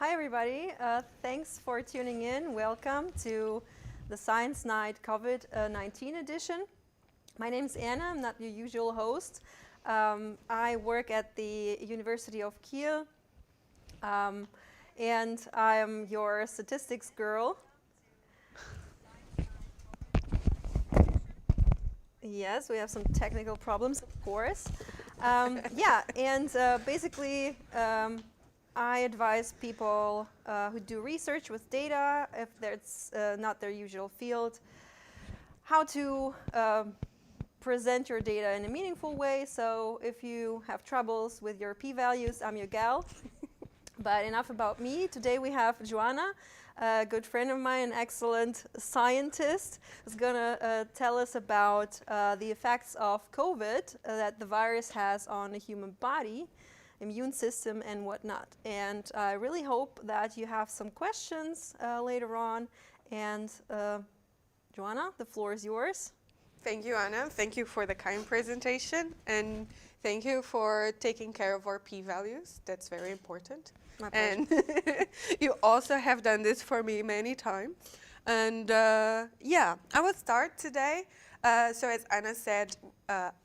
Hi everybody, thanks for tuning in. Welcome to the Science Night COVID-19 edition. My name is Anna, I'm not your usual host. I work at the University of Kiel and I'm your statistics girl. Yes, we have some technical problems, of course. Basically, I advise people who do research with data, if that's not their usual field, how to present your data in a meaningful way. So if you have troubles with your p-values, I'm your gal. But enough about me. Today we have Joana, a good friend of mine, an excellent scientist, who's going to tell us about the effects of COVID that the virus has on the human body, immune system, and whatnot. And I really hope that you have some questions later on. And Joana, the floor is yours. Thank you, Anna. Thank you for the kind presentation. And thank you for taking care of our p-values. That's very important. My pleasure. And you also have done this for me many times. And I will start today. So as Anna said,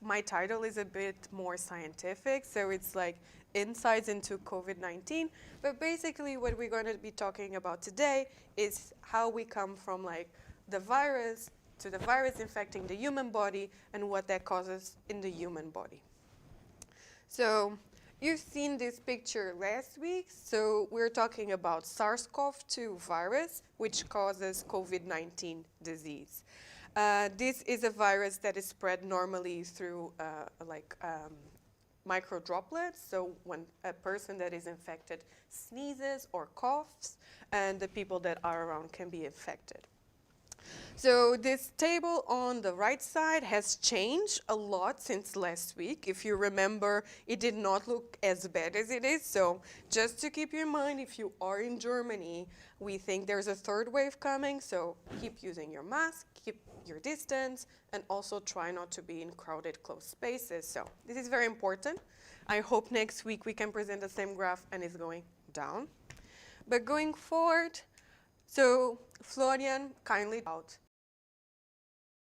my title is a bit more scientific. So it's like insights into COVID-19. But basically what we're going to be talking about today is how we come from like the virus to the virus infecting the human body and what that causes in the human body. So you've seen this picture last week. So we're talking about SARS-CoV-2 virus, which causes COVID-19 disease. This is a virus that is spread normally through micro droplets. So when a person that is infected sneezes or coughs, and the people that are around can be infected. So this table on the right side has changed a lot since last week. If you remember, it did not look as bad as it is. So just to keep in mind, if you are in Germany, we think there's a third wave coming. So keep using your mask, keep your distance, and also try not to be in crowded, closed spaces. So this is very important. I hope next week we can present the same graph and it's going down. But going forward, so Florian kindly out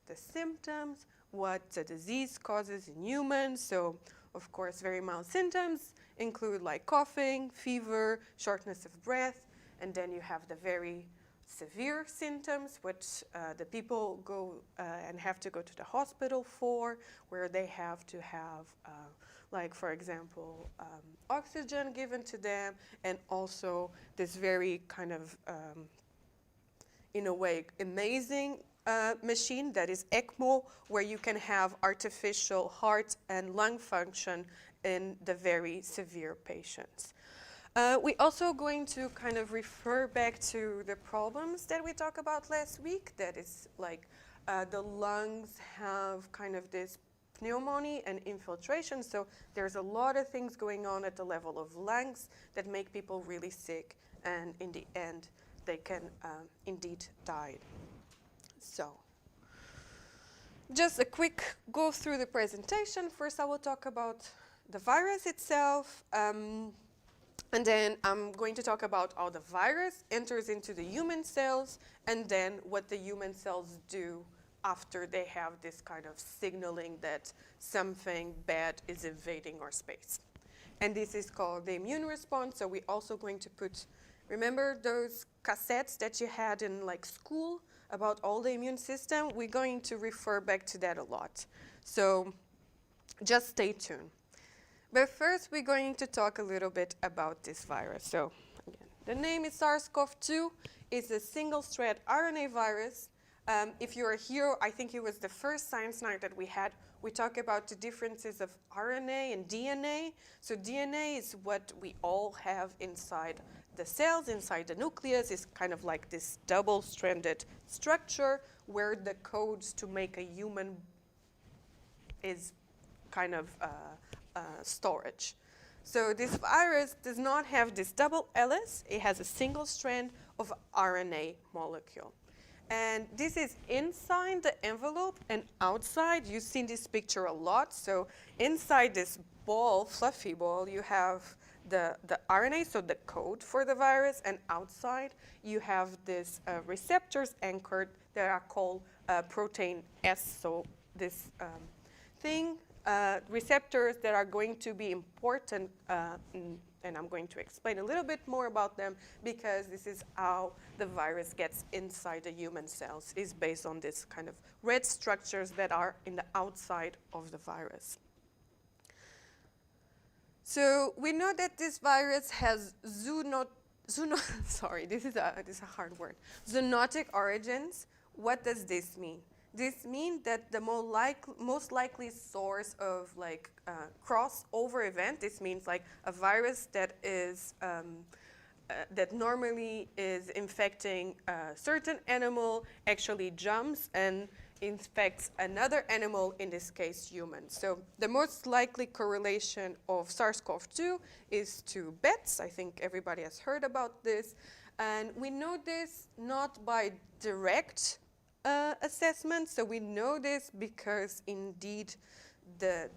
the symptoms, what the disease causes in humans. So of course, very mild symptoms include like coughing, fever, shortness of breath, and then you have the very severe symptoms, which the people go and have to go to the hospital for, where they have to have, like for example, oxygen given to them, and also this very kind of in a way, amazing machine that is ECMO, where you can have artificial heart and lung function in the very severe patients. We're also going to kind of refer back to the problems that we talked about last week. That is like the lungs have kind of this pneumonia and infiltration. So there's a lot of things going on at the level of lungs that make people really sick. And in the end, they can indeed die. So, just a quick go through the presentation. First, I will talk about the virus itself, and then I'm going to talk about how the virus enters into the human cells, and then what the human cells do after they have this kind of signaling that something bad is invading our space. And this is called the immune response. So we're also going to put, remember those cassettes that you had in like school about all the immune system? We're going to refer back to that a lot. So just stay tuned. But first, we're going to talk a little bit about this virus. So again, the name is SARS-CoV-2. It's a single-strand RNA virus. If you're here, I think it was the first science night that we had. We talk about the differences of RNA and DNA. So DNA is what we all have inside the cells, inside the nucleus. Is kind of like this double-stranded structure where the codes to make a human is kind of storage. So this virus does not have this double helix. It has a single strand of RNA molecule. And this is inside the envelope and outside. You've seen this picture a lot. So inside this ball, fluffy ball, you have the RNA, so the code for the virus, and outside you have these receptors anchored that are called protein S. So this receptors that are going to be important, and I'm going to explain a little bit more about them because this is how the virus gets inside the human cells, is based on this kind of red structures that are in the outside of the virus. So we know that this virus has sorry, this is a hard word. Zoonotic origins. What does this mean? This means that the most likely source of like crossover event. This means like a virus that is that normally is infecting a certain animal actually jumps and infects another animal, in this case humans. So the most likely correlation of SARS-CoV-2 is to bats. I think everybody has heard about this. And we know this not by direct assessment. So we know this because indeed the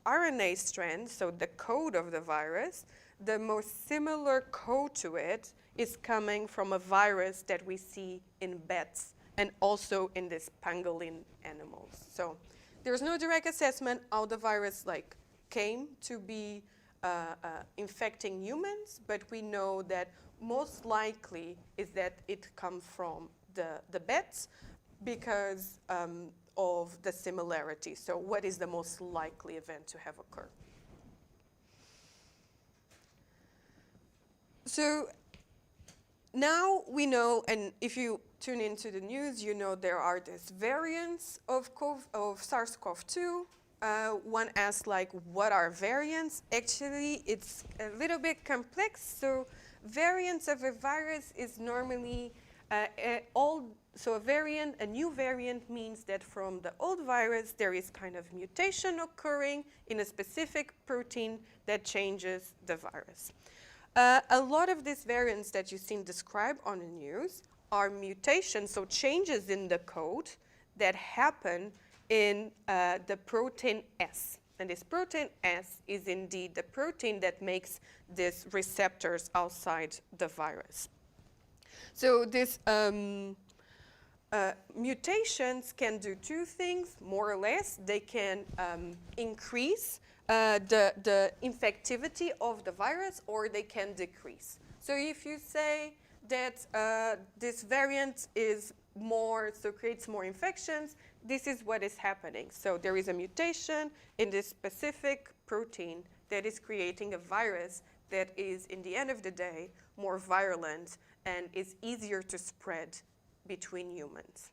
RNA strand, so the code of the virus, the most similar code to it is coming from a virus that we see in bats and also in these pangolin animals. So there's no direct assessment how the virus like came to be infecting humans, but we know that most likely is that it comes from the bats because of the similarity. So what is the most likely event to have occurred? So now we know, and if you tune into the news, you know there are these variants of SARS-CoV-2. One asks, like, what are variants? Actually, it's a little bit complex. So variants of a virus is normally a new variant means that from the old virus, there is kind of mutation occurring in a specific protein that changes the virus. A lot of these variants that you've seen described on the news are mutations, so changes in the code that happen in the protein S. And this protein S is indeed the protein that makes these receptors outside the virus. So these mutations can do two things, more or less. They can increase the infectivity of the virus, or they can decrease. So if you say that this variant is more, so creates more infections, this is what is happening. So there is a mutation in this specific protein that is creating a virus that is, in the end of the day, more virulent and is easier to spread between humans.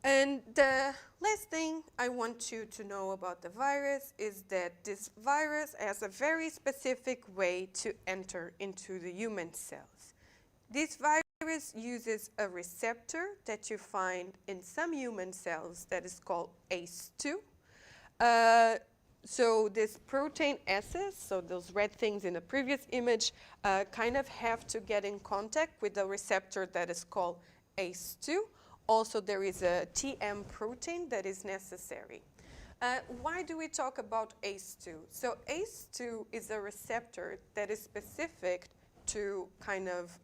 And the last thing I want you to know about the virus is that this virus has a very specific way to enter into the human cells. This virus uses a receptor that you find in some human cells that is called ACE2. So this protein S's, so those red things in the previous image, kind of have to get in contact with the receptor that is called ACE2. Also, there is a TM protein that is necessary. Why do we talk about ACE2? So ACE2 is a receptor that is specific to kind of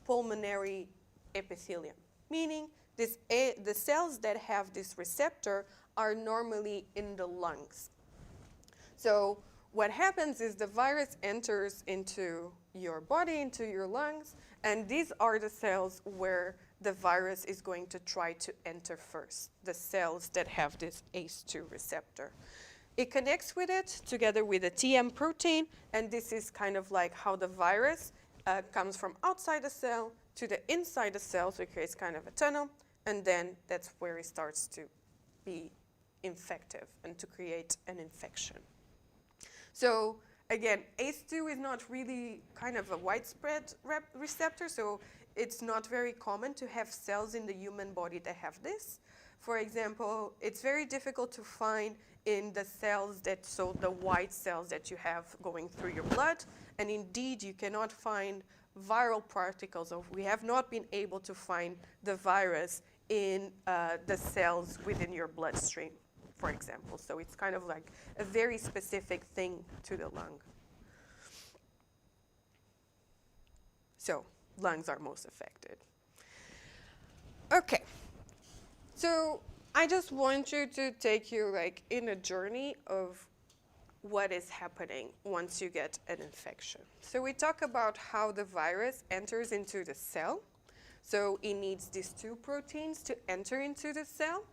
pulmonary epithelium, meaning the cells that have this receptor are normally in the lungs. So what happens is the virus enters into your body, into your lungs, and these are the cells where the virus is going to try to enter first, the cells that have this ACE2 receptor. It connects with it together with a TM protein, and this is kind of like how the virus comes from outside the cell to the inside the cell, so it creates kind of a tunnel, and then that's where it starts to be infective and to create an infection. So again, ACE2 is not really kind of a widespread receptor, so it's not very common to have cells in the human body that have this. For example, it's very difficult to find in the cells that, so the white cells that you have going through your blood, and indeed you cannot find viral particles, or we have not been able to find the virus in the cells within your bloodstream. for example. So it's kind of like a very specific thing to the lung. So lungs are most affected. Okay, so I just want you to take you like in a journey of what is happening once you get an infection. So we talk about how the virus enters into the cell. So it needs these two proteins to enter into the cell.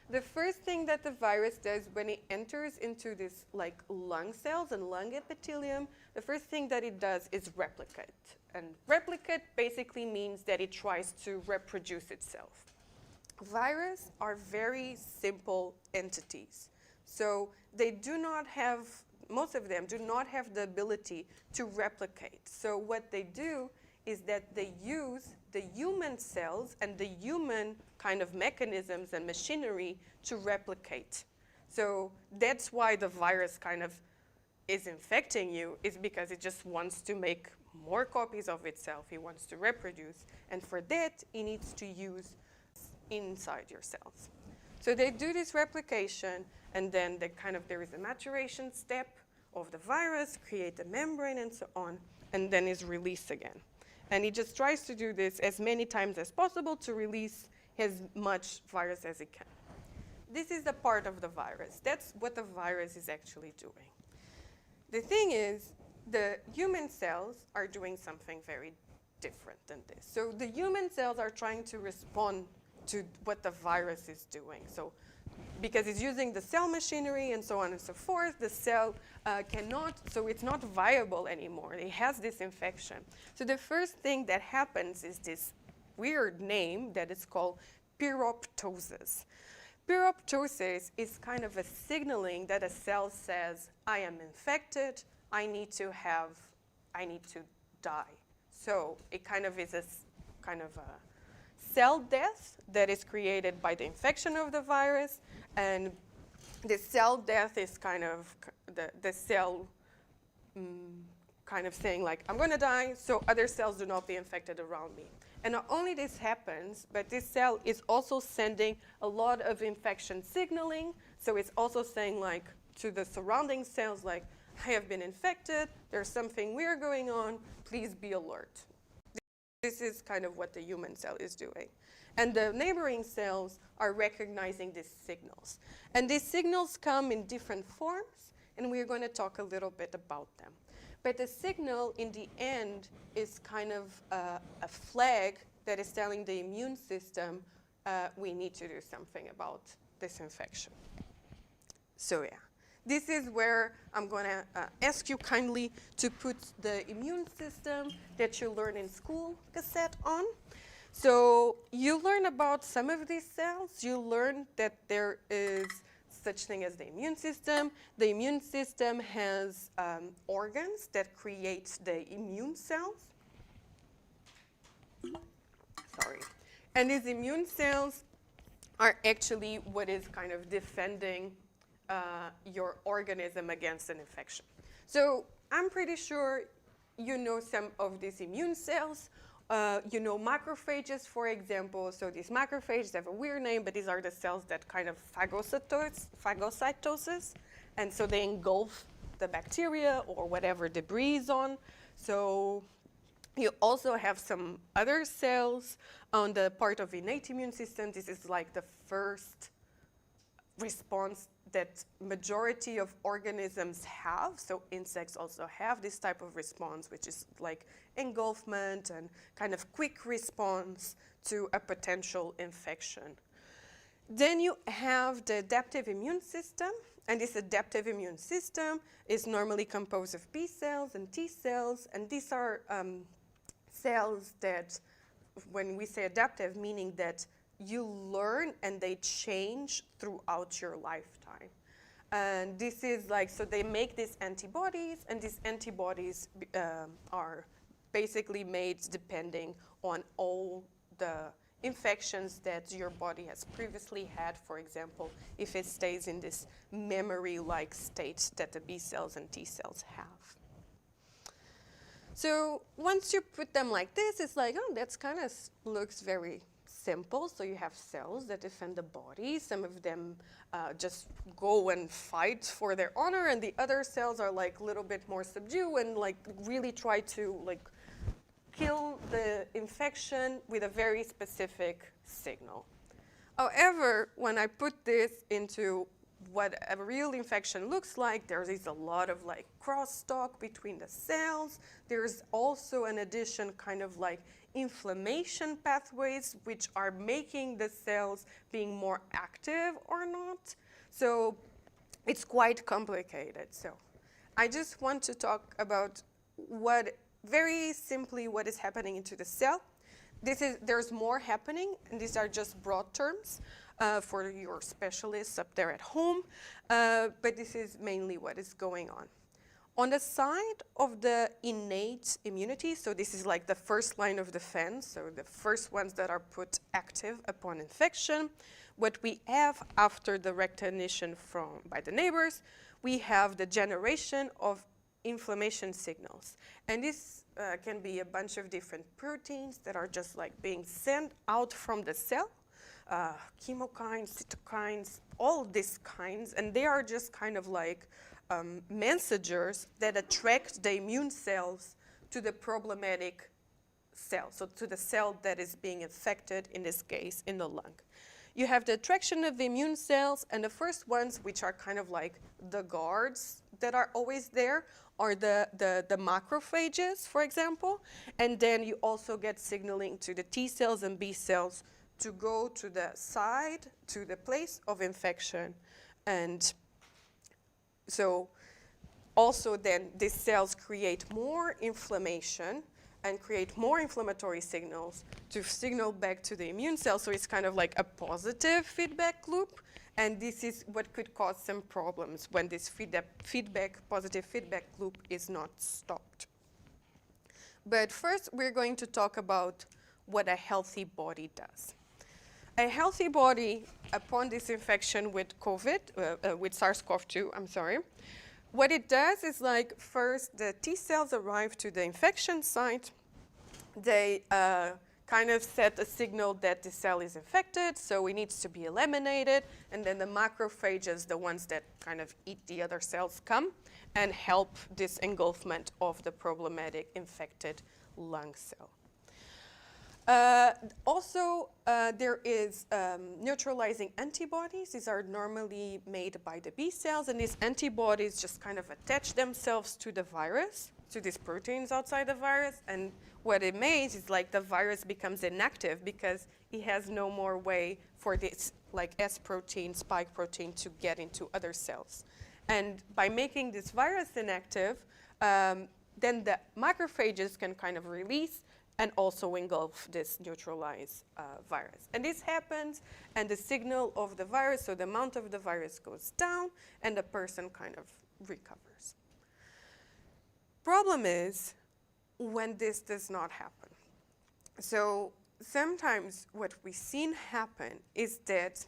The first thing that the virus does when it enters into this like lung cells and lung epithelium, the first thing that it does is replicate. And replicate basically means that it tries to reproduce itself. Viruses are very simple entities. So they do not have, most of them do not have the ability to replicate. So what they do is that they use the human cells and the human kind of mechanisms and machinery to replicate. So that's why the virus kind of is infecting you, is because it just wants to make more copies of itself. It wants to reproduce. And for that, it needs to use inside your cells. So they do this replication, and then there is a maturation step of the virus, create the membrane and so on, and then is released again. And it just tries to do this as many times as possible to release as much virus as it can. This is the part of the virus. That's what the virus is actually doing. The thing is, the human cells are doing something very different than this. So the human cells are trying to respond to what the virus is doing. So because it's using the cell machinery and so on and so forth, the cell cannot, so it's not viable anymore. It has this infection. So the first thing that happens is this weird name that is called pyroptosis. Pyroptosis is kind of a signaling that a cell says, I am infected, I need to die. So it kind of is a cell death that is created by the infection of the virus, and the cell death is kind of the cell kind of saying like, I'm gonna die, so other cells do not be infected around me. And not only this happens, but this cell is also sending a lot of infection signaling, so it's also saying like to the surrounding cells like, I have been infected, there's something weird going on, please be alert. This is kind of what the human cell is doing. And the neighboring cells are recognizing these signals. And these signals come in different forms, and we're going to talk a little bit about them. But the signal in the end is kind of a flag that is telling the immune system we need to do something about this infection. So yeah, this is where I'm going to ask you kindly to put the immune system that you learn in school cassette on. So you learn about some of these cells. You learn that there is such thing as the immune system. The immune system has organs that create the immune cells. Sorry. And these immune cells are actually what is kind of defending your organism against an infection. So I'm pretty sure you know some of these immune cells. You know macrophages, for example. So these macrophages have a weird name, but these are the cells that kind of phagocytoses. And so they engulf the bacteria or whatever debris is on. So you also have some other cells on the part of innate immune system. This is like the first response that majority of organisms have. So insects also have this type of response, which is like engulfment and kind of quick response to a potential infection. Then you have the adaptive immune system, and this adaptive immune system is normally composed of B cells and T cells, and these are cells that, when we say adaptive, meaning that you learn and they change throughout your lifetime. And this is like, so they make these antibodies, and these antibodies are basically made depending on all the infections that your body has previously had. For example, if it stays in this memory-like state that the B cells and T cells have. So once you put them like this, it's like, oh, that's kind of looks very simple. So you have cells that defend the body. Some of them just go and fight for their honor, and the other cells are like a little bit more subdued and like really try to like kill the infection with a very specific signal. However, when I put this into what a real infection looks like, there is a lot of like crosstalk between the cells. There's also an addition kind of like inflammation pathways which are making the cells being more active or not. So it's quite complicated. So I just want to talk about very simply what is happening into the cell. There's more happening, and these are just broad terms for your specialists up there at home, but this is mainly what is going on. On the side of the innate immunity, so this is like the first line of defense, so the first ones that are put active upon infection, what we have after the recognition by the neighbors, we have the generation of inflammation signals. And this can be a bunch of different proteins that are just like being sent out from the cell, chemokines, cytokines, all these kinds, and they are just kind of like messengers that attract the immune cells to the problematic cell, so to the cell that is being infected, in this case, in the lung. You have the attraction of the immune cells, and the first ones, which are kind of like the guards that are always there, are the macrophages, for example, and then you also get signaling to the T cells and B cells to go to the side, to the place of infection. And so also then these cells create more inflammation and create more inflammatory signals to signal back to the immune cells. So it's kind of like a positive feedback loop. And this is what could cause some problems when this positive feedback loop is not stopped. But first, we're going to talk about what a healthy body does. A healthy body, upon this infection with with SARS-CoV-2, what it does is like first the T cells arrive to the infection site. They kind of set a signal that the cell is infected, so it needs to be eliminated. And then the macrophages, the ones that kind of eat the other cells, come and help this engulfment of the problematic infected lung cell. Also, there is neutralizing antibodies. These are normally made by the B cells, and these antibodies just kind of attach themselves to the virus, to these proteins outside the virus, and what it makes is like the virus becomes inactive because it has no more way for this like S protein, spike protein to get into other cells. And by making this virus inactive, then the macrophages can kind of release and also engulf this neutralized virus. And this happens, and the signal of the virus, so the amount of the virus goes down, and the person kind of recovers. Problem is when this does not happen. So sometimes what we've seen happen is that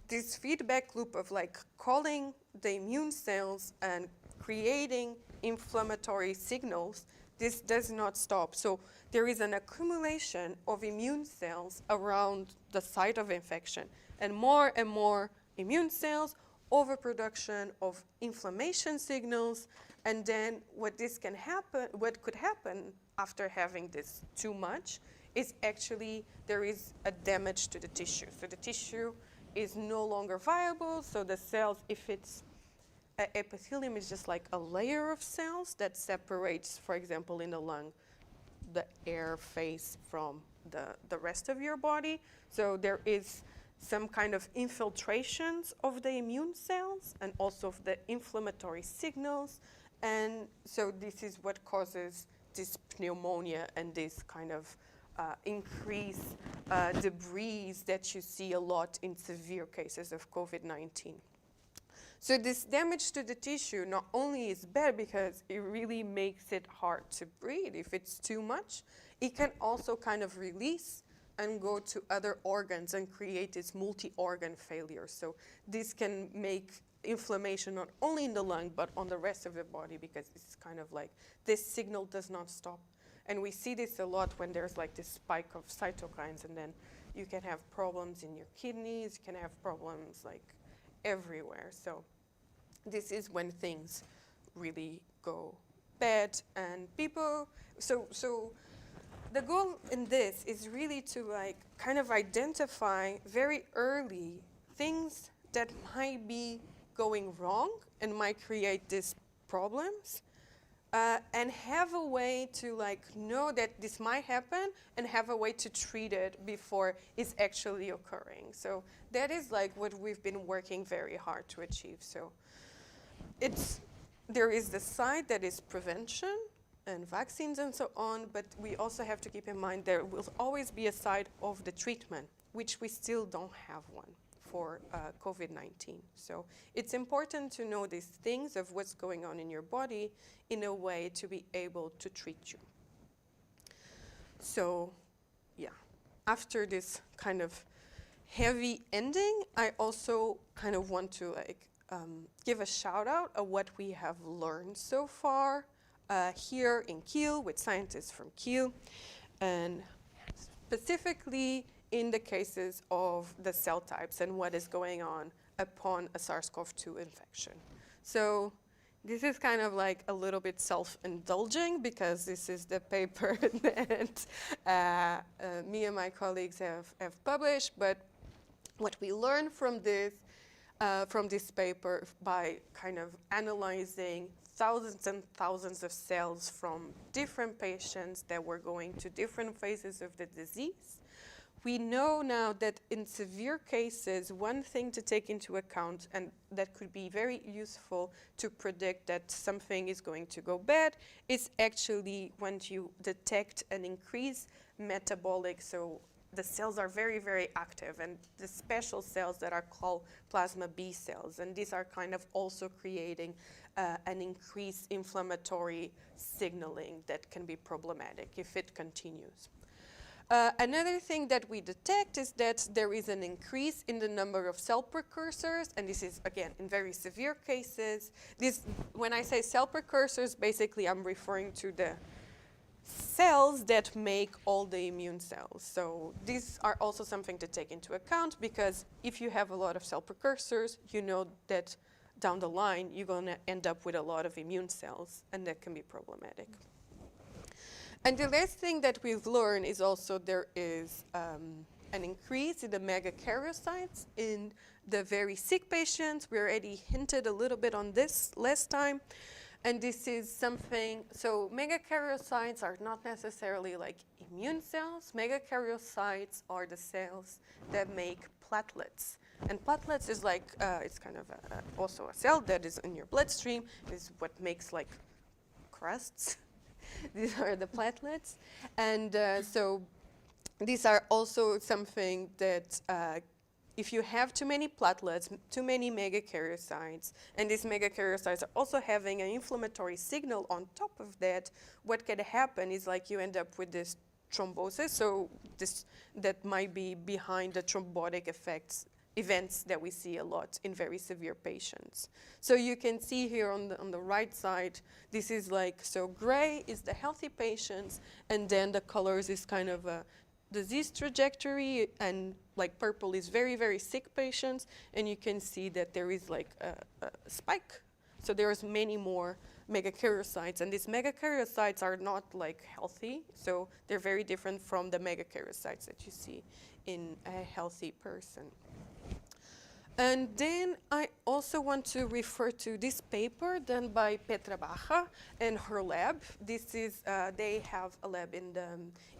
this feedback loop of like calling the immune cells and creating inflammatory signals, this does not stop. So there is an accumulation of immune cells around the site of infection, and more immune cells, overproduction of inflammation signals, and then what could happen after having this too much is actually there is a damage to the tissue. So the tissue is no longer viable, so the cells, if it's epithelium is just like a layer of cells that separates, for example, in the lung, the air phase from the rest of your body. So there is some kind of infiltrations of the immune cells and also of the inflammatory signals. And so this is what causes this pneumonia and this kind of increased debris that you see a lot in severe cases of COVID-19. So this damage to the tissue not only is bad because it really makes it hard to breathe if it's too much, it can also kind of release and go to other organs and create this multi-organ failure. So this can make inflammation not only in the lung but on the rest of the body, because it's kind of like this signal does not stop. And we see this a lot when there's like this spike of cytokines, and then you can have problems in your kidneys, you can have problems like everywhere. So this is when things really go bad, and people, so the goal in this is really to like kind of identify very early things that might be going wrong and might create these problems, and have a way to like know that this might happen and have a way to treat it before it's actually occurring. So that is like what we've been working very hard to achieve. So there is the side that is prevention and vaccines and so on, but we also have to keep in mind there will always be a side of the treatment, which we still don't have one for COVID-19. So it's important to know these things of what's going on in your body in a way to be able to treat you. So yeah, after this kind of heavy ending, I also kind of want to like give a shout out of what we have learned so far here in Kiel with scientists from Kiel, and specifically in the cases of the cell types and what is going on upon a SARS-CoV-2 infection. So this is kind of like a little bit self-indulging because this is the paper that me and my colleagues have published, but what we learned from this paper by kind of analyzing thousands and thousands of cells from different patients that were going to different phases of the disease. We know now that in severe cases, one thing to take into account, and that could be very useful to predict that something is going to go bad, is actually when you detect an increased metabolic, so the cells are very, very active, and the special cells that are called plasma B cells, and these are kind of also creating an increased inflammatory signaling that can be problematic if it continues. Another thing that we detect is that there is an increase in the number of cell precursors, and this is, again, in very severe cases. When I say cell precursors, basically I'm referring to the cells that make all the immune cells. So these are also something to take into account, because if you have a lot of cell precursors, you know that down the line you're going to end up with a lot of immune cells, and that can be problematic. And the last thing that we've learned is also there is an increase in the megakaryocytes in the very sick patients. We already hinted a little bit on this last time. And this is something, so megakaryocytes are not necessarily like immune cells. Megakaryocytes are the cells that make platelets. And platelets is like, it's kind of also a cell that is in your bloodstream, is what makes like crusts. These are the platelets. And so these are also something that if you have too many platelets, too many megakaryocytes, and these megakaryocytes are also having an inflammatory signal on top of that, what can happen is like you end up with this thrombosis, so that might be behind the thrombotic events that we see a lot in very severe patients. So you can see here on the right side, this is like, so gray is the healthy patients, and then the colors is kind of a disease trajectory, and like purple is very, very sick patients, and you can see that there is like a spike. So there's many more megakaryocytes, and these megakaryocytes are not like healthy, so they're very different from the megakaryocytes that you see in a healthy person. And then I also want to refer to this paper done by Petra Baja and her lab. This is, they have a lab in the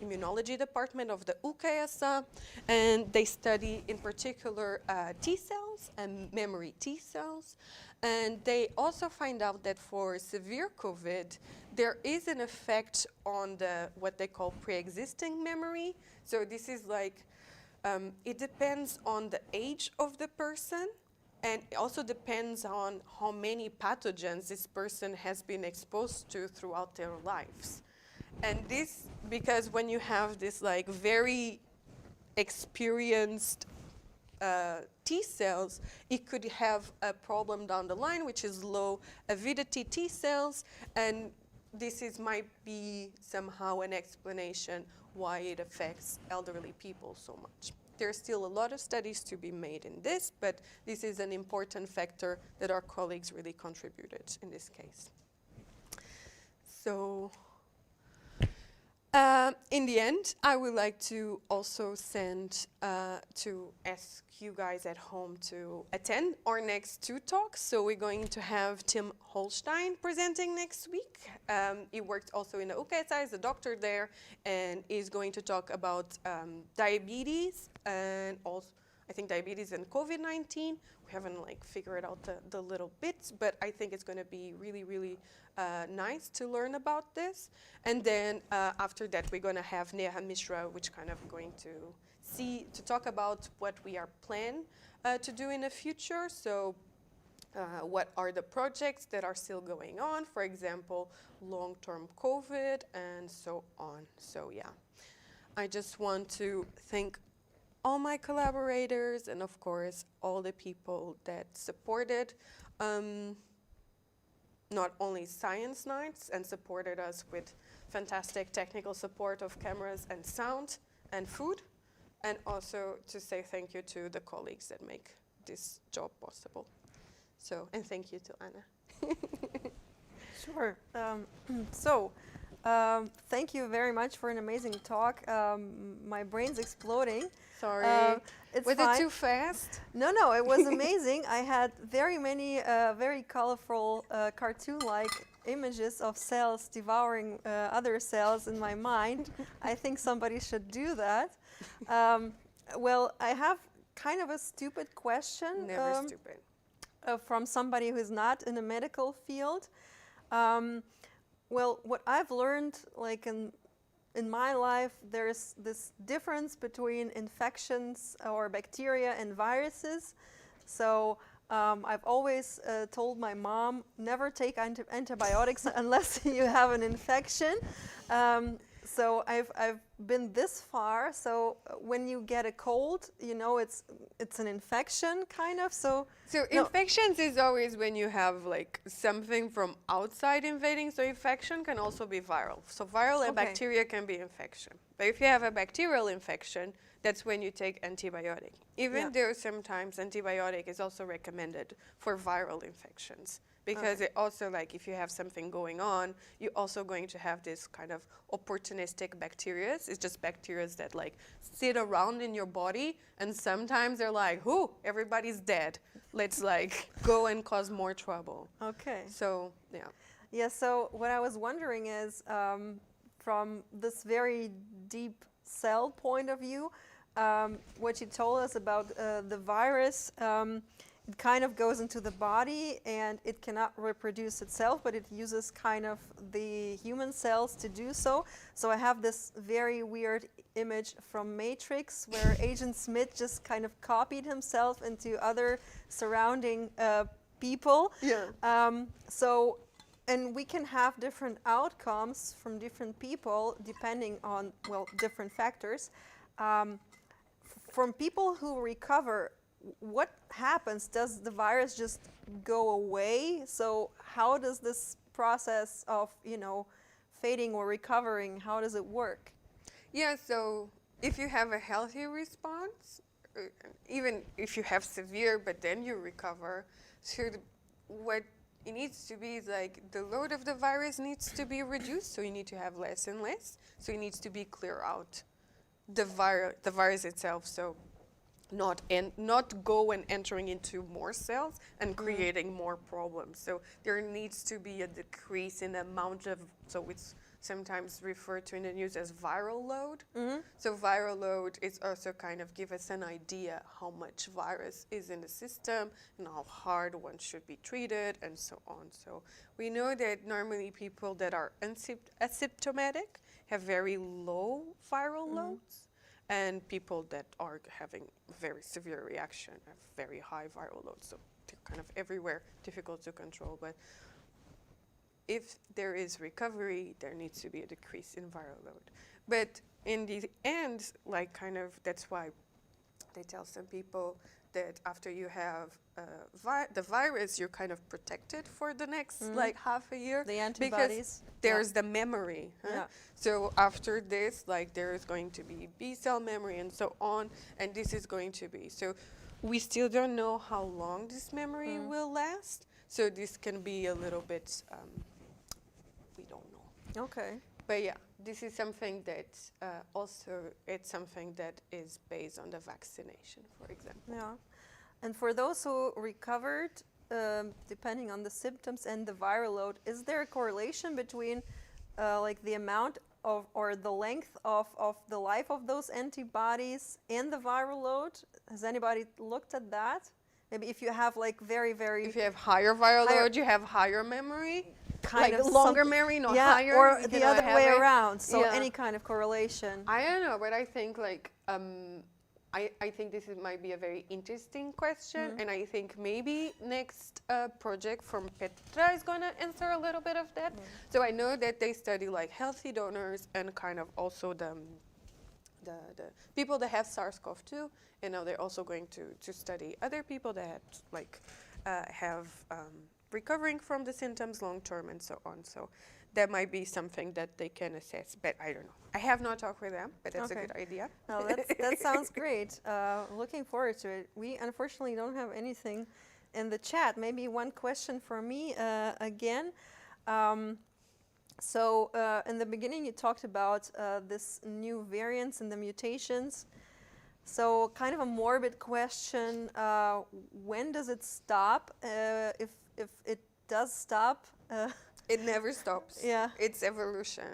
immunology department of the UKSA, and they study in particular T cells and memory T cells. And they also find out that for severe COVID, there is an effect on the what they call pre-existing memory. So this is like, it depends on the age of the person, and it also depends on how many pathogens this person has been exposed to throughout their lives. And this, because when you have this like very experienced T cells, it could have a problem down the line, which is low avidity T cells, and this might be somehow an explanation why it affects elderly people so much. There's still a lot of studies to be made in this, but this is an important factor that our colleagues really contributed in this case. So in the end, I would like to also send to ask you guys at home to attend our next 2 talks. So we're going to have Tim Holstein presenting next week. He worked also in the UKSI as a doctor there, and is going to talk about diabetes, and also I think diabetes and COVID-19. We haven't like figured out the little bits, but I think it's going to be really, really nice to learn about this. And then after that, we're going to have Neha Mishra, which kind of going to talk about what we are planning to do in the future. So what are the projects that are still going on, for example, long-term COVID and so on. So yeah, I just want to thank all my collaborators and of course all the people that supported not only science nights and supported us with fantastic technical support of cameras and sound and food, and also to say thank you to the colleagues that make this job possible. So, and thank you to Anna. Sure. Thank you very much for an amazing talk. My brain's exploding. Sorry. It's Was fine. it too fast? No, it was amazing. I had very many very colorful cartoon-like images of cells devouring other cells in my mind. I think somebody should do that. Well, I have kind of a stupid question. Never stupid. From somebody who's not in the medical field. Well, what I've learned, like in my life, there's this difference between infections or bacteria and viruses. So I've always told my mom, never take antibiotics unless you have an infection. So I've been this far. So when you get a cold, you know it's an infection, kind of. So infections is always when you have like something from outside invading. So infection can also be viral. So viral and bacteria can be infection. But if you have a bacterial infection, that's when you take antibiotic. Even though sometimes antibiotic is also recommended for viral infections. Because it also, like, if you have something going on, you're also going to have this kind of opportunistic bacteria. It's just bacteria that, like, sit around in your body, and sometimes they're like, "Whoo, everybody's dead. Let's, like, go and cause more trouble." Okay. So, yeah. Yeah, so what I was wondering is, from this very deep cell point of view, what you told us about the virus, it kind of goes into the body and it cannot reproduce itself, but it uses kind of the human cells to do so. So I have this very weird image from Matrix where Agent Smith just kind of copied himself into other surrounding people. Yeah. And we can have different outcomes from different people depending on, well, different factors. From people who recover, what happens? Does the virus just go away? So how does this process of, fading or recovering, how does it work? Yeah, so if you have a healthy response, even if you have severe, but then you recover, so what it needs to be is like the load of the virus needs to be reduced, so you need to have less and less. So it needs to be clear out the virus itself. So not go and entering into more cells and creating more problems. So there needs to be a decrease in the amount of, so it's sometimes referred to in the news as viral load. So viral load is also kind of give us an idea how much virus is in the system and how hard one should be treated and so on. So we know that normally people that are asymptomatic have very low viral loads. And people that are having very severe reaction have very high viral loads. So they're kind of everywhere, difficult to control. But if there is recovery, there needs to be a decrease in viral load. But in the end, like kind of, that's why they tell some people that after you have the virus, you're kind of protected for the next like half a year. The antibodies. Because there's the memory. Huh? Yeah. So after this, like there is going to be B cell memory and so on, and this is going to be. So we still don't know how long this memory will last. So this can be a little bit, we don't know. Okay. But yeah, this is something that also, it's something that is based on the vaccination, for example. Yeah. And for those who recovered, depending on the symptoms and the viral load, is there a correlation between like the amount of or the length of the life of those antibodies and the viral load? Has anybody looked at that? Maybe if you have like very If you have higher viral load, you have higher memory. kind like of longer some- memory, not yeah, higher. or you the cannot other have way it. around. So Yeah. any kind of correlation. I don't know, but I think like I think this might be a very interesting question, and I think maybe next project from Petra is gonna answer a little bit of that. So I know that they study like healthy donors and kind of also the people that have SARS-CoV-2, and now they're also going to study other people that like have recovering from the symptoms long term and so on. So that might be something that they can assess, but I don't know. I have not talked with them, but that's a good idea. No, that sounds great. Looking forward to it. We unfortunately don't have anything in the chat. Maybe one question for me again. So in the beginning you talked about this new variants and the mutations. So kind of a morbid question, when does it stop? If it does stop? It never stops. Yeah. It's evolution.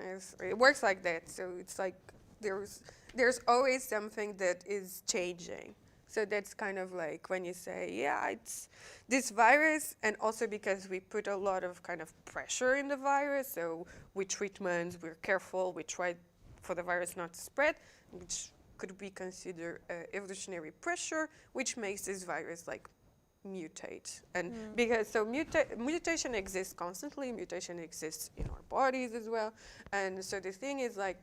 It works like that. So it's like there's always something that is changing. So that's kind of like when you say, yeah, it's this virus, and also because we put a lot of kind of pressure in the virus. So with treatments, we're careful. We try for the virus not to spread, which could be considered evolutionary pressure, which makes this virus like mutate. And because so mutation exists constantly, mutation exists in our bodies as well. And so the thing is like,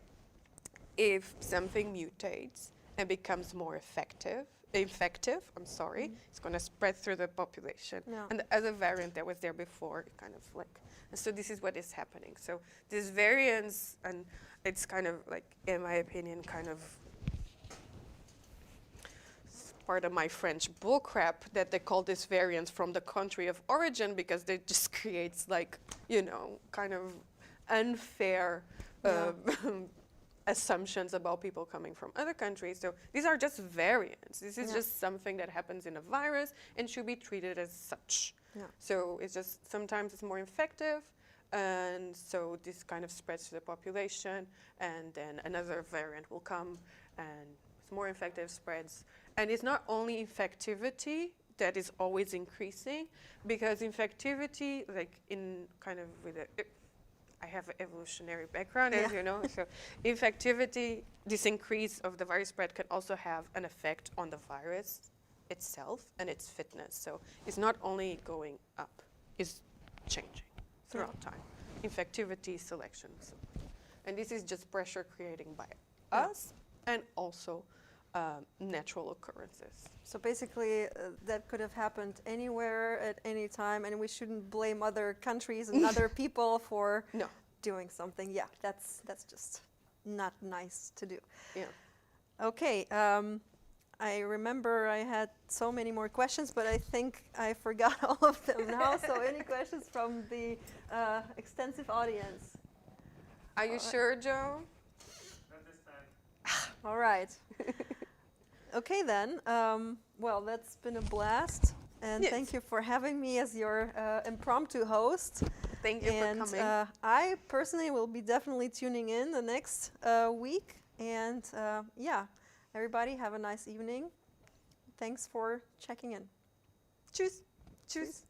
if something mutates and becomes more infective, it's going to spread through the population. Yeah. And the other variant that was there before, it kind of like, and so this is what is happening. So these variants, and it's kind of like, in my opinion, kind of part of my French bullcrap that they call this variants from the country of origin, because they just creates like, you know, kind of unfair assumptions about people coming from other countries. So these are just variants. This is just something that happens in a virus and should be treated as such. Yeah. So it's just sometimes it's more infective, and so this kind of spreads to the population, and then another variant will come and it's more infective, spreads. And it's not only infectivity that is always increasing, because infectivity, like in kind of with I have an evolutionary background, as you know, so infectivity, this increase of the virus spread can also have an effect on the virus itself and its fitness. So it's not only going up, it's changing throughout time. Infectivity, selection. So. And this is just pressure creating by us and also natural occurrences. So basically, that could have happened anywhere at any time, and we shouldn't blame other countries and other people for doing something. Yeah, that's just not nice to do. Yeah. Okay. I remember I had so many more questions, but I think I forgot all of them now. So any questions from the extensive audience? Are you sure, Joe? Not this time. All right. Okay then. Well, that's been a blast, and thank you for having me as your impromptu host. Thank you for coming. I personally will be definitely tuning in the next week. And yeah, everybody have a nice evening. Thanks for checking in. Tschüss. Tschüss.